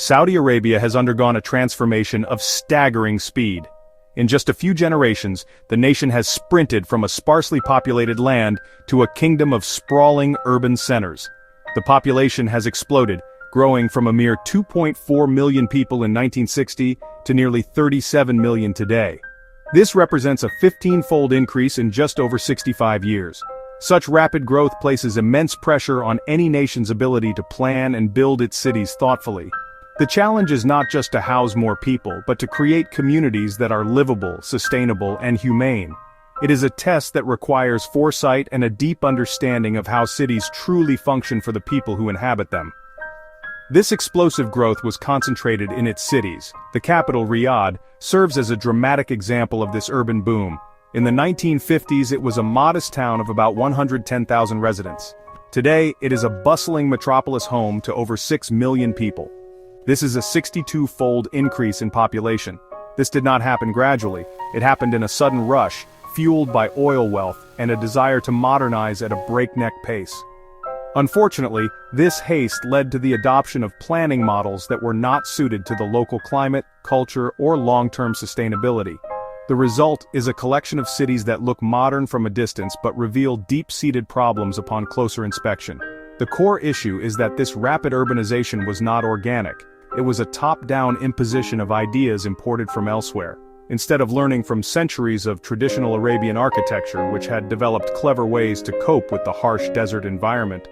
Saudi Arabia has undergone a transformation of staggering speed. In just a few generations, the nation has sprinted from a sparsely populated land to a kingdom of sprawling urban centers. The population has exploded, growing from a mere 2.4 million people in 1960 to nearly 37 million today. This represents a 15-fold increase in just over 65 years. Such rapid growth places immense pressure on any nation's ability to plan and build its cities thoughtfully. The challenge is not just to house more people, but to create communities that are livable, sustainable, and humane. It is a test that requires foresight and a deep understanding of how cities truly function for the people who inhabit them. This explosive growth was concentrated in its cities. The capital, Riyadh, serves as a dramatic example of this urban boom. In the 1950s, it was a modest town of about 110,000 residents. Today, it is a bustling metropolis home to over 6 million people. This is a 62-fold increase in population. This did not happen gradually. It happened in a sudden rush, fueled by oil wealth and a desire to modernize at a breakneck pace. Unfortunately, this haste led to the adoption of planning models that were not suited to the local climate, culture, or long-term sustainability. The result is a collection of cities that look modern from a distance but reveal deep-seated problems upon closer inspection. The core issue is that this rapid urbanization was not organic. It was a top-down imposition of ideas imported from elsewhere. Instead of learning from centuries of traditional Arabian architecture which had developed clever ways to cope with the harsh desert environment,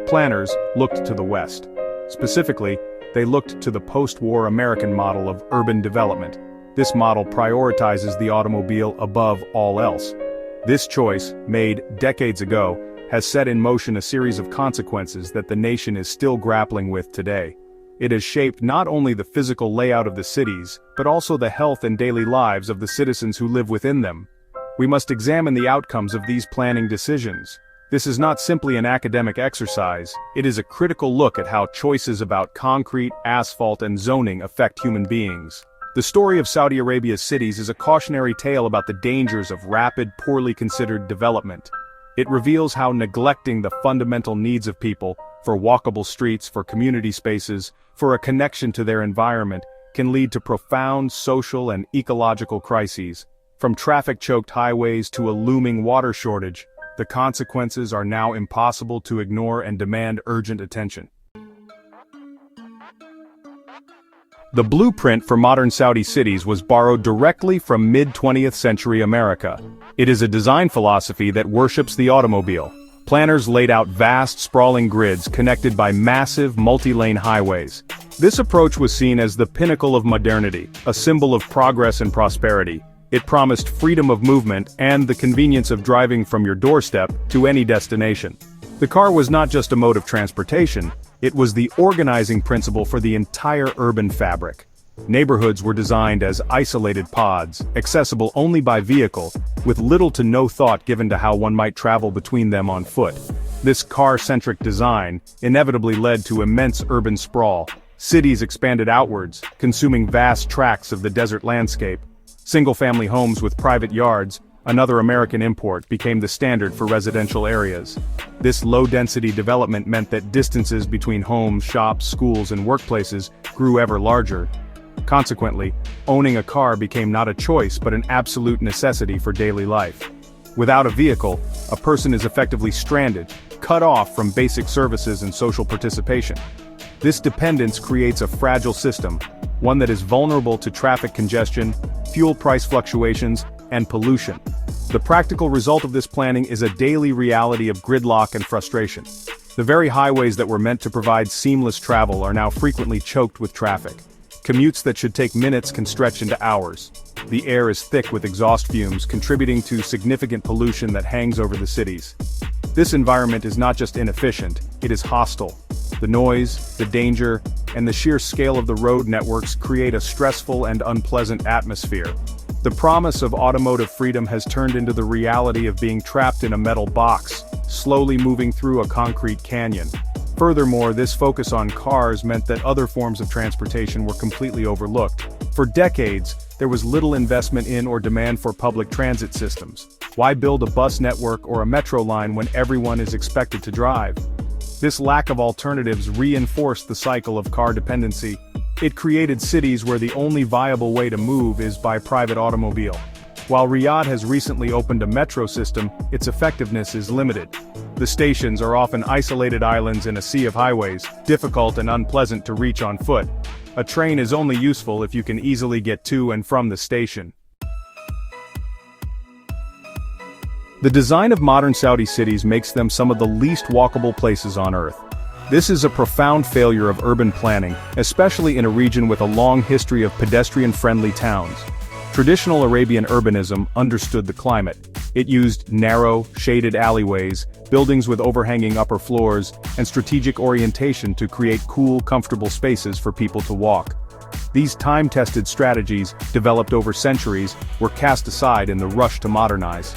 planners looked to the West. Specifically, they looked to the post-war American model of urban development. This model prioritizes the automobile above all else. This choice, made decades ago, has set in motion a series of consequences that the nation is still grappling with today. It has shaped not only the physical layout of the cities, but also the health and daily lives of the citizens who live within them. We must examine the outcomes of these planning decisions. This is not simply an academic exercise, it is a critical look at how choices about concrete, asphalt, and zoning affect human beings. The story of Saudi Arabia's cities is a cautionary tale about the dangers of rapid, poorly considered development. It reveals how neglecting the fundamental needs of people, for walkable streets, for community spaces, for a connection to their environment, can lead to profound social and ecological crises. From traffic-choked highways to a looming water shortage, the consequences are now impossible to ignore and demand urgent attention. The blueprint for modern Saudi cities was borrowed directly from mid-20th century America. It is a design philosophy that worships the automobile. Planners laid out vast, sprawling grids connected by massive, multi-lane highways. This approach was seen as the pinnacle of modernity, a symbol of progress and prosperity. It promised freedom of movement and the convenience of driving from your doorstep to any destination. The car was not just a mode of transportation, it was the organizing principle for the entire urban fabric. Neighborhoods were designed as isolated pods, accessible only by vehicle, with little to no thought given to how one might travel between them on foot. This car-centric design inevitably led to immense urban sprawl. Cities expanded outwards, consuming vast tracts of the desert landscape. Single-family homes with private yards, another American import, became the standard for residential areas. This low-density development meant that distances between homes, shops, schools, and workplaces grew ever larger. Consequently, owning a car became not a choice but an absolute necessity for daily life. Without a vehicle, a person is effectively stranded, cut off from basic services and social participation. This dependence creates a fragile system, one that is vulnerable to traffic congestion, fuel price fluctuations, and pollution. The practical result of this planning is a daily reality of gridlock and frustration. The very highways that were meant to provide seamless travel are now frequently choked with traffic. Commutes that should take minutes can stretch into hours. The air is thick with exhaust fumes, contributing to significant pollution that hangs over the cities. This environment is not just inefficient, it is hostile. The noise, the danger, and the sheer scale of the road networks create a stressful and unpleasant atmosphere. The promise of automotive freedom has turned into the reality of being trapped in a metal box, slowly moving through a concrete canyon. Furthermore, this focus on cars meant that other forms of transportation were completely overlooked. For decades, there was little investment in or demand for public transit systems. Why build a bus network or a metro line when everyone is expected to drive? This lack of alternatives reinforced the cycle of car dependency. It created cities where the only viable way to move is by private automobile. While Riyadh has recently opened a metro system, its effectiveness is limited. The stations are often isolated islands in a sea of highways, difficult and unpleasant to reach on foot. A train is only useful if you can easily get to and from the station. The design of modern Saudi cities makes them some of the least walkable places on Earth. This is a profound failure of urban planning, especially in a region with a long history of pedestrian-friendly towns. Traditional Arabian urbanism understood the climate. It used narrow, shaded alleyways, buildings with overhanging upper floors, and strategic orientation to create cool, comfortable spaces for people to walk. These time-tested strategies, developed over centuries, were cast aside in the rush to modernize.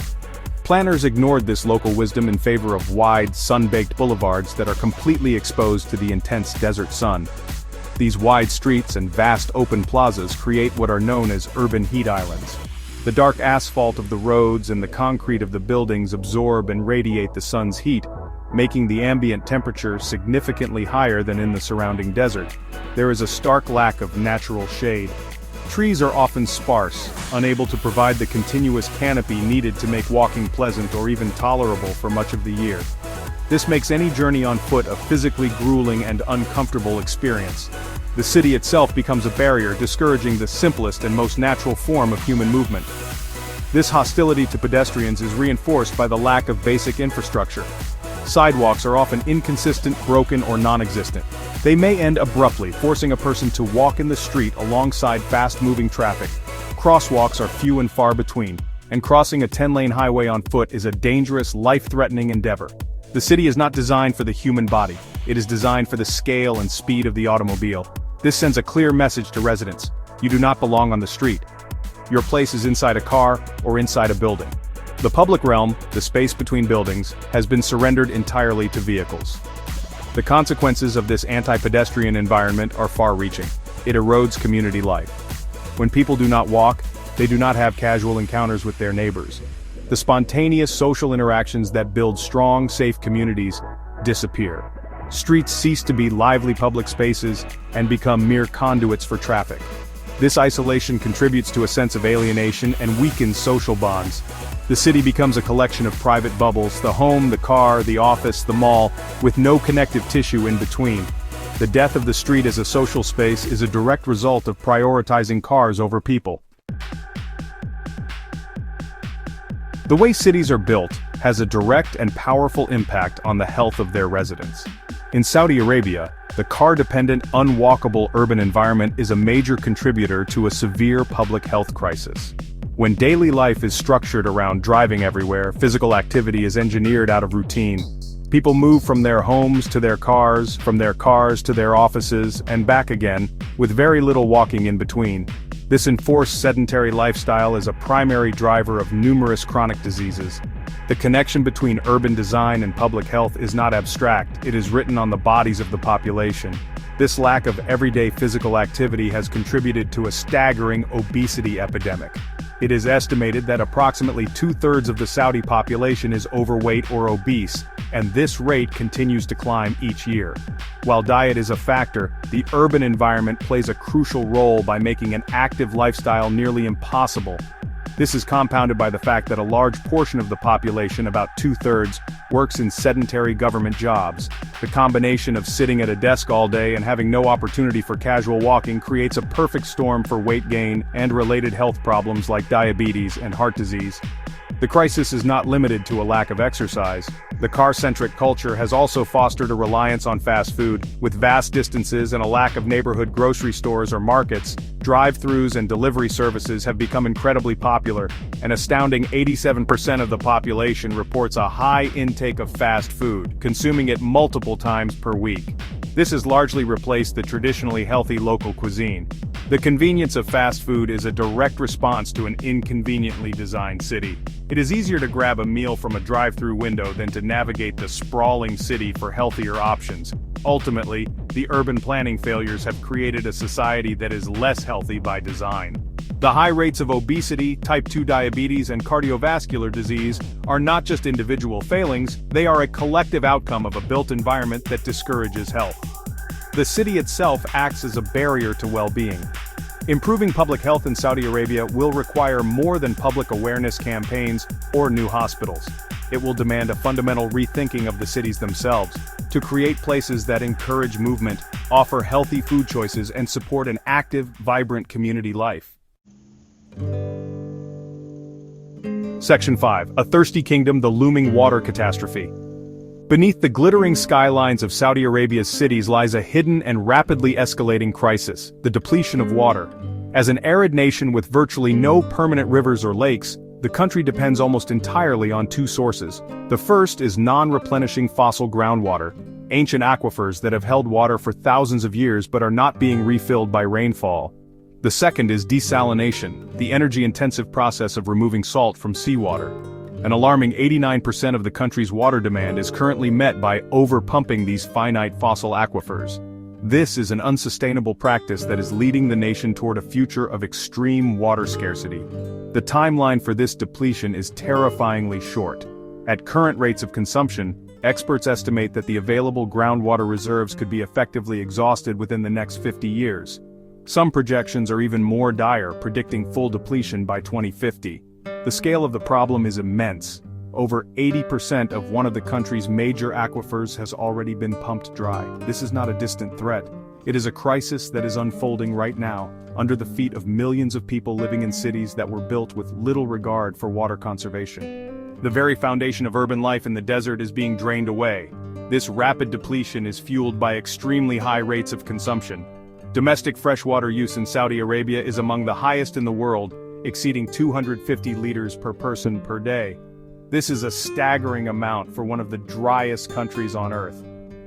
Planners ignored this local wisdom in favor of wide, sun-baked boulevards that are completely exposed to the intense desert sun. These wide streets and vast open plazas create what are known as urban heat islands. The dark asphalt of the roads and the concrete of the buildings absorb and radiate the sun's heat, making the ambient temperature significantly higher than in the surrounding desert. There is a stark lack of natural shade. Trees are often sparse, unable to provide the continuous canopy needed to make walking pleasant or even tolerable for much of the year. This makes any journey on foot a physically grueling and uncomfortable experience. The city itself becomes a barrier, discouraging the simplest and most natural form of human movement. This hostility to pedestrians is reinforced by the lack of basic infrastructure. Sidewalks are often inconsistent, broken, or non-existent. They may end abruptly, forcing a person to walk in the street alongside fast-moving traffic. Crosswalks are few and far between, and crossing a 10-lane highway on foot is a dangerous, life-threatening endeavor. The city is not designed for the human body. It is designed for the scale and speed of the automobile. This sends a clear message to residents. You do not belong on the street. Your place is inside a car or inside a building. The public realm, the space between buildings, has been surrendered entirely to vehicles. The consequences of this anti-pedestrian environment are far-reaching. It erodes community life. When people do not walk, they do not have casual encounters with their neighbors. The spontaneous social interactions that build strong, safe communities disappear. Streets cease to be lively public spaces and become mere conduits for traffic. This isolation contributes to a sense of alienation and weakens social bonds. The city becomes a collection of private bubbles, the home, the car, the office, the mall, with no connective tissue in between. The death of the street as a social space is a direct result of prioritizing cars over people. The way cities are built has a direct and powerful impact on the health of their residents. In Saudi Arabia, the car-dependent, unwalkable urban environment is a major contributor to a severe public health crisis. When daily life is structured around driving everywhere, physical activity is engineered out of routine. People move from their homes to their cars, from their cars to their offices, and back again, with very little walking in between. This enforced sedentary lifestyle is a primary driver of numerous chronic diseases. The connection between urban design and public health is not abstract, it is written on the bodies of the population. This lack of everyday physical activity has contributed to a staggering obesity epidemic. It is estimated that approximately 2/3 of the Saudi population is overweight or obese, and this rate continues to climb each year. While diet is a factor, the urban environment plays a crucial role by making an active lifestyle nearly impossible. This is compounded by the fact that a large portion of the population, about 2/3, works in sedentary government jobs. The combination of sitting at a desk all day and having no opportunity for casual walking creates a perfect storm for weight gain and related health problems like diabetes and heart disease. The crisis is not limited to a lack of exercise. The car-centric culture has also fostered a reliance on fast food. With vast distances and a lack of neighborhood grocery stores or markets, drive-thrus and delivery services have become incredibly popular. An astounding 87% of the population reports a high intake of fast food, consuming it multiple times per week. This has largely replaced the traditionally healthy local cuisine. The convenience of fast food is a direct response to an inconveniently designed city. It is easier to grab a meal from a drive-through window than to navigate the sprawling city for healthier options. Ultimately, the urban planning failures have created a society that is less healthy by design. The high rates of obesity, type 2 diabetes, and cardiovascular disease are not just individual failings, they are a collective outcome of a built environment that discourages health. the city itself acts as a barrier to well-being. Improving public health in Saudi Arabia will require more than public awareness campaigns or new hospitals. It will demand a fundamental rethinking of the cities themselves, to create places that encourage movement, offer healthy food choices, and support an active, vibrant community life. Section 5. A Thirsty Kingdom: The Looming Water Catastrophe. Beneath the glittering skylines of Saudi Arabia's cities lies a hidden and rapidly escalating crisis: the depletion of water. As an arid nation with virtually no permanent rivers or lakes, the country depends almost entirely on two sources. The first is non-replenishing fossil groundwater, ancient aquifers that have held water for thousands of years but are not being refilled by rainfall. The second is desalination, the energy-intensive process of removing salt from seawater. An alarming 89% of the country's water demand is currently met by over-pumping these finite fossil aquifers. This is an unsustainable practice that is leading the nation toward a future of extreme water scarcity. The timeline for this depletion is terrifyingly short. At current rates of consumption, experts estimate that the available groundwater reserves could be effectively exhausted within the next 50 years. Some projections are even more dire, predicting full depletion by 2050. The scale of the problem is immense. Over 80% of one of the country's major aquifers has already been pumped dry. This is not a distant threat. It is a crisis that is unfolding right now, under the feet of millions of people living in cities that were built with little regard for water conservation. The very foundation of urban life in the desert is being drained away. This rapid depletion is fueled by extremely high rates of consumption. Domestic freshwater use in Saudi Arabia is among the highest in the world, exceeding 250 liters per person per day. This is a staggering amount for one of the driest countries on Earth.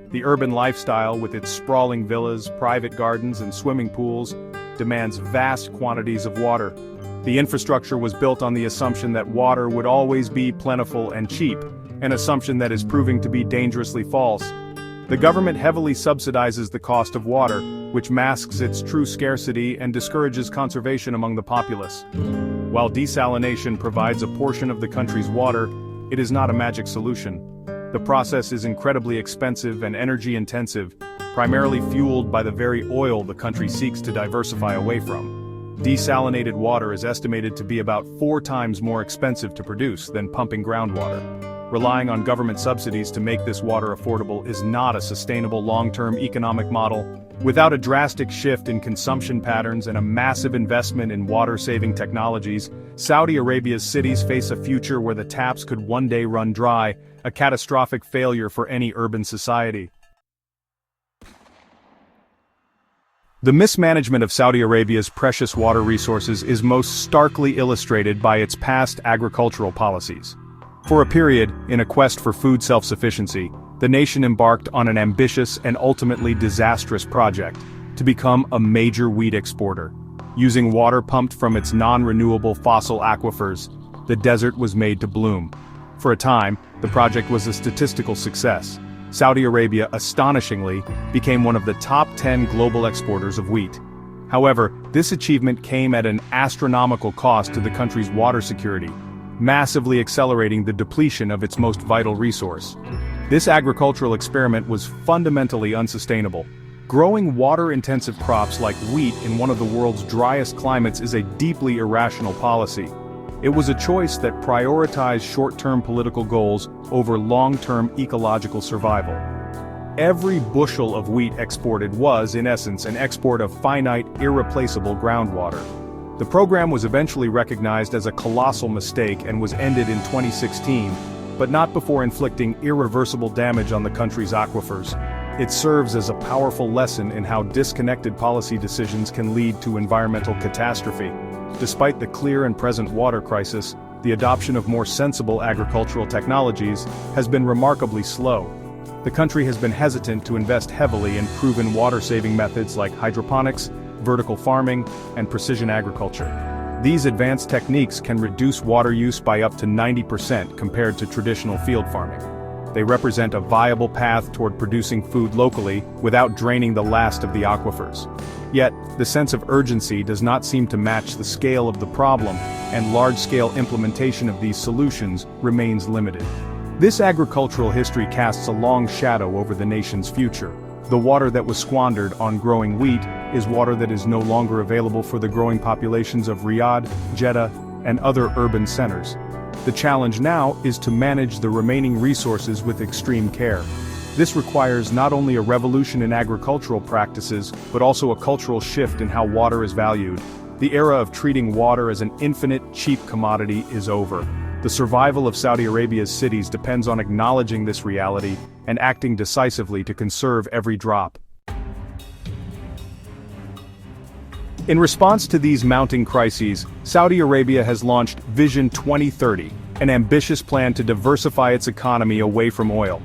The urban lifestyle, with its sprawling villas, private gardens, and swimming pools, demands vast quantities of water. The infrastructure was built on the assumption that water would always be plentiful and cheap, an assumption that is proving to be dangerously false. The government heavily subsidizes the cost of water, which masks its true scarcity and discourages conservation among the populace. While desalination provides a portion of the country's water, it is not a magic solution. The process is incredibly expensive and energy-intensive, primarily fueled by the very oil the country seeks to diversify away from. Desalinated water is estimated to be about 4 times more expensive to produce than pumping groundwater. Relying on government subsidies to make this water affordable is not a sustainable long-term economic model. Without a drastic shift in consumption patterns and a massive investment in water-saving technologies, Saudi Arabia's cities face a future where the taps could one day run dry, a catastrophic failure for any urban society. The mismanagement of Saudi Arabia's precious water resources is most starkly illustrated by its past agricultural policies. For a period, in a quest for food self-sufficiency, the nation embarked on an ambitious and ultimately disastrous project to become a major wheat exporter. Using water pumped from its non-renewable fossil aquifers, the desert was made to bloom. For a time, the project was a statistical success. Saudi Arabia, astonishingly, became one of the top 10 global exporters of wheat. However, this achievement came at an astronomical cost to the country's water security, massively accelerating the depletion of its most vital resource. This agricultural experiment was fundamentally unsustainable. Growing water-intensive crops like wheat in one of the world's driest climates is a deeply irrational policy. It was a choice that prioritized short-term political goals over long-term ecological survival. Every bushel of wheat exported was, in essence, an export of finite, irreplaceable groundwater. The program was eventually recognized as a colossal mistake and was ended in 2016, but not before inflicting irreversible damage on the country's aquifers. It serves as a powerful lesson in how disconnected policy decisions can lead to environmental catastrophe. Despite the clear and present water crisis, the adoption of more sensible agricultural technologies has been remarkably slow. The country has been hesitant to invest heavily in proven water-saving methods like hydroponics, vertical farming, and precision agriculture. These advanced techniques can reduce water use by up to 90% compared to traditional field farming. They represent a viable path toward producing food locally without draining the last of the aquifers. Yet, the sense of urgency does not seem to match the scale of the problem, and large-scale implementation of these solutions remains limited. This agricultural history casts a long shadow over the nation's future. The water that was squandered on growing wheat is water that is no longer available for the growing populations of Riyadh, Jeddah, and other urban centers. The challenge now is to manage the remaining resources with extreme care. This requires not only a revolution in agricultural practices, but also a cultural shift in how water is valued. The era of treating water as an infinite, cheap commodity is over. The survival of Saudi Arabia's cities depends on acknowledging this reality and acting decisively to conserve every drop. In response to these mounting crises, Saudi Arabia has launched Vision 2030, an ambitious plan to diversify its economy away from oil.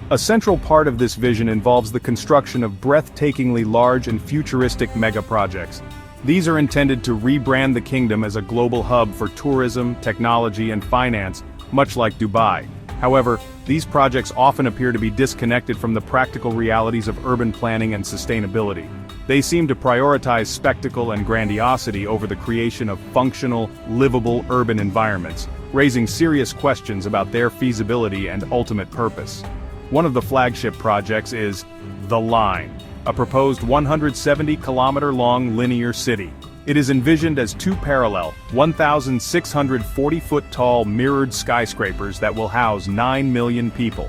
A central part of this vision involves the construction of breathtakingly large and futuristic mega-projects. These are intended to rebrand the kingdom as a global hub for tourism, technology, and finance, much like Dubai. However, these projects often appear to be disconnected from the practical realities of urban planning and sustainability. They seem to prioritize spectacle and grandiosity over the creation of functional, livable urban environments, raising serious questions about their feasibility and ultimate purpose. One of the flagship projects is The Line, a proposed 170-kilometer-long linear city. It is envisioned as two parallel, 1,640-foot-tall mirrored skyscrapers that will house 9 million people.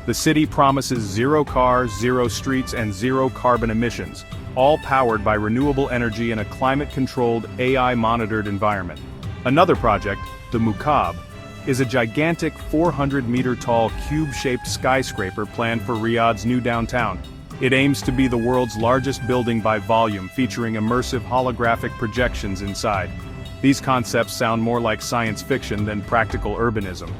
The city promises zero cars, zero streets, and zero carbon emissions, all powered by renewable energy in a climate-controlled, AI-monitored environment. Another project, the Mukaab, is a gigantic 400-meter-tall cube-shaped skyscraper planned for Riyadh's new downtown. It aims to be the world's largest building by volume, featuring immersive holographic projections inside. These concepts sound more like science fiction than practical urbanism.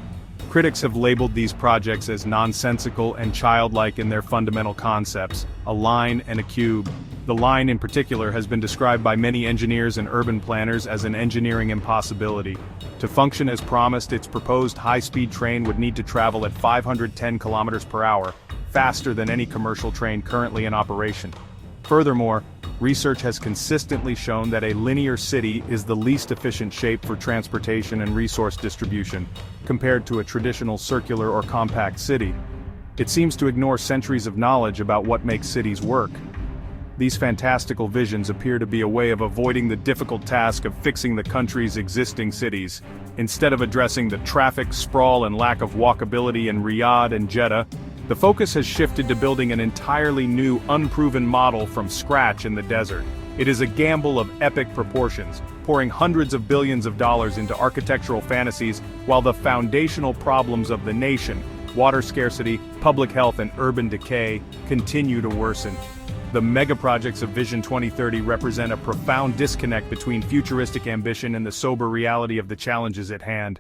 Critics have labeled these projects as nonsensical and childlike in their fundamental concepts, a line and a cube. The line in particular has been described by many engineers and urban planners as an engineering impossibility. To function as promised, its proposed high-speed train would need to travel at 510 kilometers per hour, faster than any commercial train currently in operation. Furthermore, research has consistently shown that a linear city is the least efficient shape for transportation and resource distribution, compared to a traditional circular or compact city. It seems to ignore centuries of knowledge about what makes cities work. These fantastical visions appear to be a way of avoiding the difficult task of fixing the country's existing cities. Instead of addressing the traffic, sprawl, and lack of walkability in Riyadh and Jeddah, the focus has shifted to building an entirely new, unproven model from scratch in the desert. It is a gamble of epic proportions, pouring hundreds of billions of dollars into architectural fantasies while the foundational problems of the nation, water scarcity, public health, and urban decay, continue to worsen. The megaprojects of Vision 2030 represent a profound disconnect between futuristic ambition and the sober reality of the challenges at hand.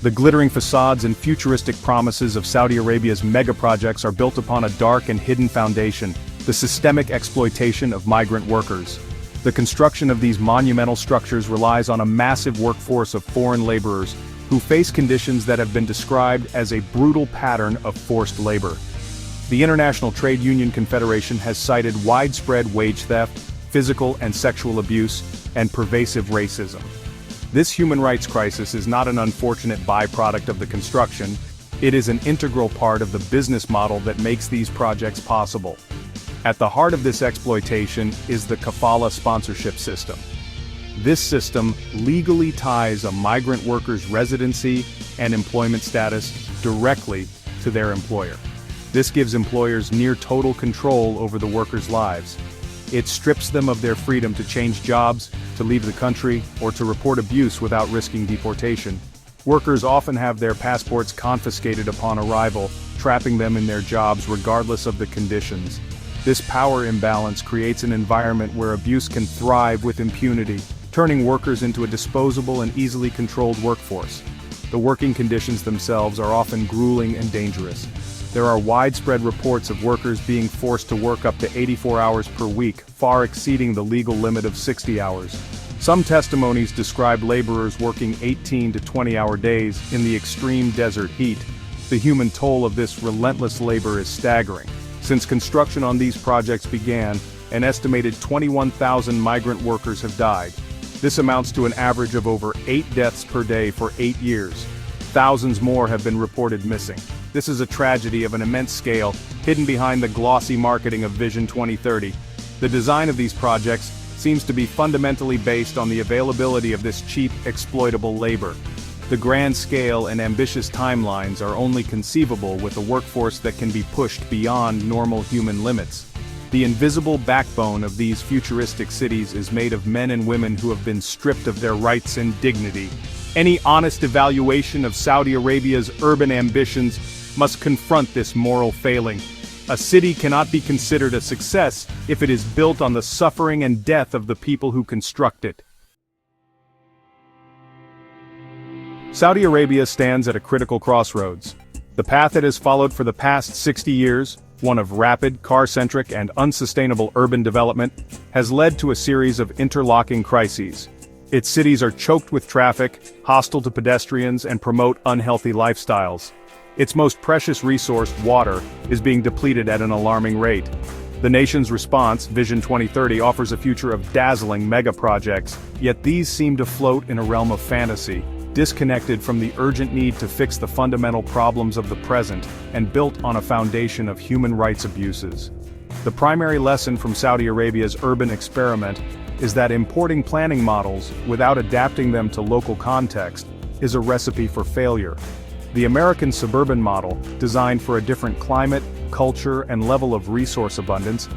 The glittering facades and futuristic promises of Saudi Arabia's megaprojects are built upon a dark and hidden foundation: the systemic exploitation of migrant workers. The construction of these monumental structures relies on a massive workforce of foreign laborers, who face conditions that have been described as a brutal pattern of forced labor. The International Trade Union Confederation has cited widespread wage theft, physical and sexual abuse, and pervasive racism. This human rights crisis is not an unfortunate byproduct of the construction, it is an integral part of the business model that makes these projects possible. At the heart of this exploitation is the kafala sponsorship system. This system legally ties a migrant worker's residency and employment status directly to their employer. This gives employers near total control over the workers' lives. It strips them of their freedom to change jobs, to leave the country, or to report abuse without risking deportation. Workers often have their passports confiscated upon arrival, trapping them in their jobs regardless of the conditions. This power imbalance creates an environment where abuse can thrive with impunity, turning workers into a disposable and easily controlled workforce. The working conditions themselves are often grueling and dangerous. There are widespread reports of workers being forced to work up to 84 hours per week, far exceeding the legal limit of 60 hours. Some testimonies describe laborers working 18 to 20-hour days in the extreme desert heat. The human toll of this relentless labor is staggering. Since construction on these projects began, an estimated 21,000 migrant workers have died. This amounts to an average of over 8 deaths per day for 8 years. Thousands more have been reported missing. This is a tragedy of an immense scale, hidden behind the glossy marketing of Vision 2030. The design of these projects seems to be fundamentally based on the availability of this cheap, exploitable labor. The grand scale and ambitious timelines are only conceivable with a workforce that can be pushed beyond normal human limits. The invisible backbone of these futuristic cities is made of men and women who have been stripped of their rights and dignity. Any honest evaluation of Saudi Arabia's urban ambitions must confront this moral failing. A city cannot be considered a success if it is built on the suffering and death of the people who construct it. Saudi Arabia stands at a critical crossroads. The path it has followed for the past 60 years, one of rapid, car-centric and unsustainable urban development, has led to a series of interlocking crises. Its cities are choked with traffic, hostile to pedestrians, and promote unhealthy lifestyles. Its most precious resource, water, is being depleted at an alarming rate. The nation's response, Vision 2030, offers a future of dazzling mega-projects, yet these seem to float in a realm of fantasy, disconnected from the urgent need to fix the fundamental problems of the present, and built on a foundation of human rights abuses. The primary lesson from Saudi Arabia's urban experiment is that importing planning models, without adapting them to local context, is a recipe for failure. The American suburban model, designed for a different climate, culture, and level of resource abundance,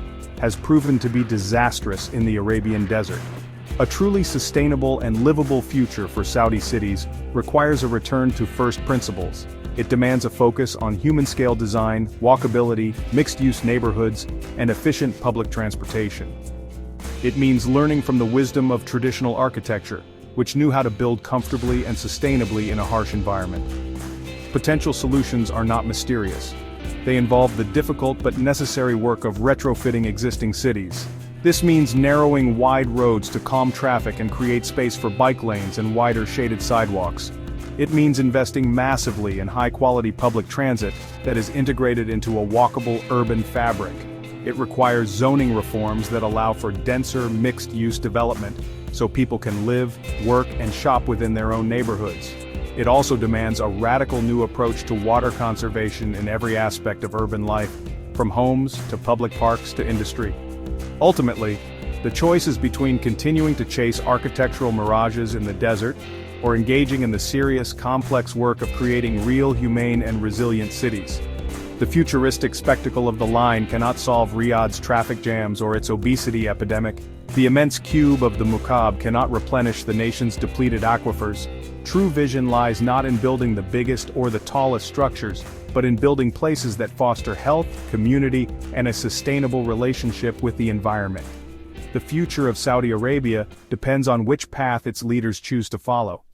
has proven to be disastrous in the Arabian desert. A truly sustainable and livable future for Saudi cities requires a return to first principles. It demands a focus on human-scale design, walkability, mixed-use neighborhoods, and efficient public transportation. It means learning from the wisdom of traditional architecture, which knew how to build comfortably and sustainably in a harsh environment. Potential solutions are not mysterious. They involve the difficult but necessary work of retrofitting existing cities. This means narrowing wide roads to calm traffic and create space for bike lanes and wider shaded sidewalks. It means investing massively in high-quality public transit that is integrated into a walkable urban fabric. It requires zoning reforms that allow for denser, mixed-use development, so people can live, work, and shop within their own neighborhoods. It also demands a radical new approach to water conservation in every aspect of urban life, from homes to public parks to industry. Ultimately, the choice is between continuing to chase architectural mirages in the desert, or engaging in the serious, complex work of creating real, humane, and resilient cities. The futuristic spectacle of The Line cannot solve Riyadh's traffic jams or its obesity epidemic. The immense cube of the Muqab cannot replenish the nation's depleted aquifers. True vision lies not in building the biggest or the tallest structures, but in building places that foster health, community, and a sustainable relationship with the environment. The future of Saudi Arabia depends on which path its leaders choose to follow.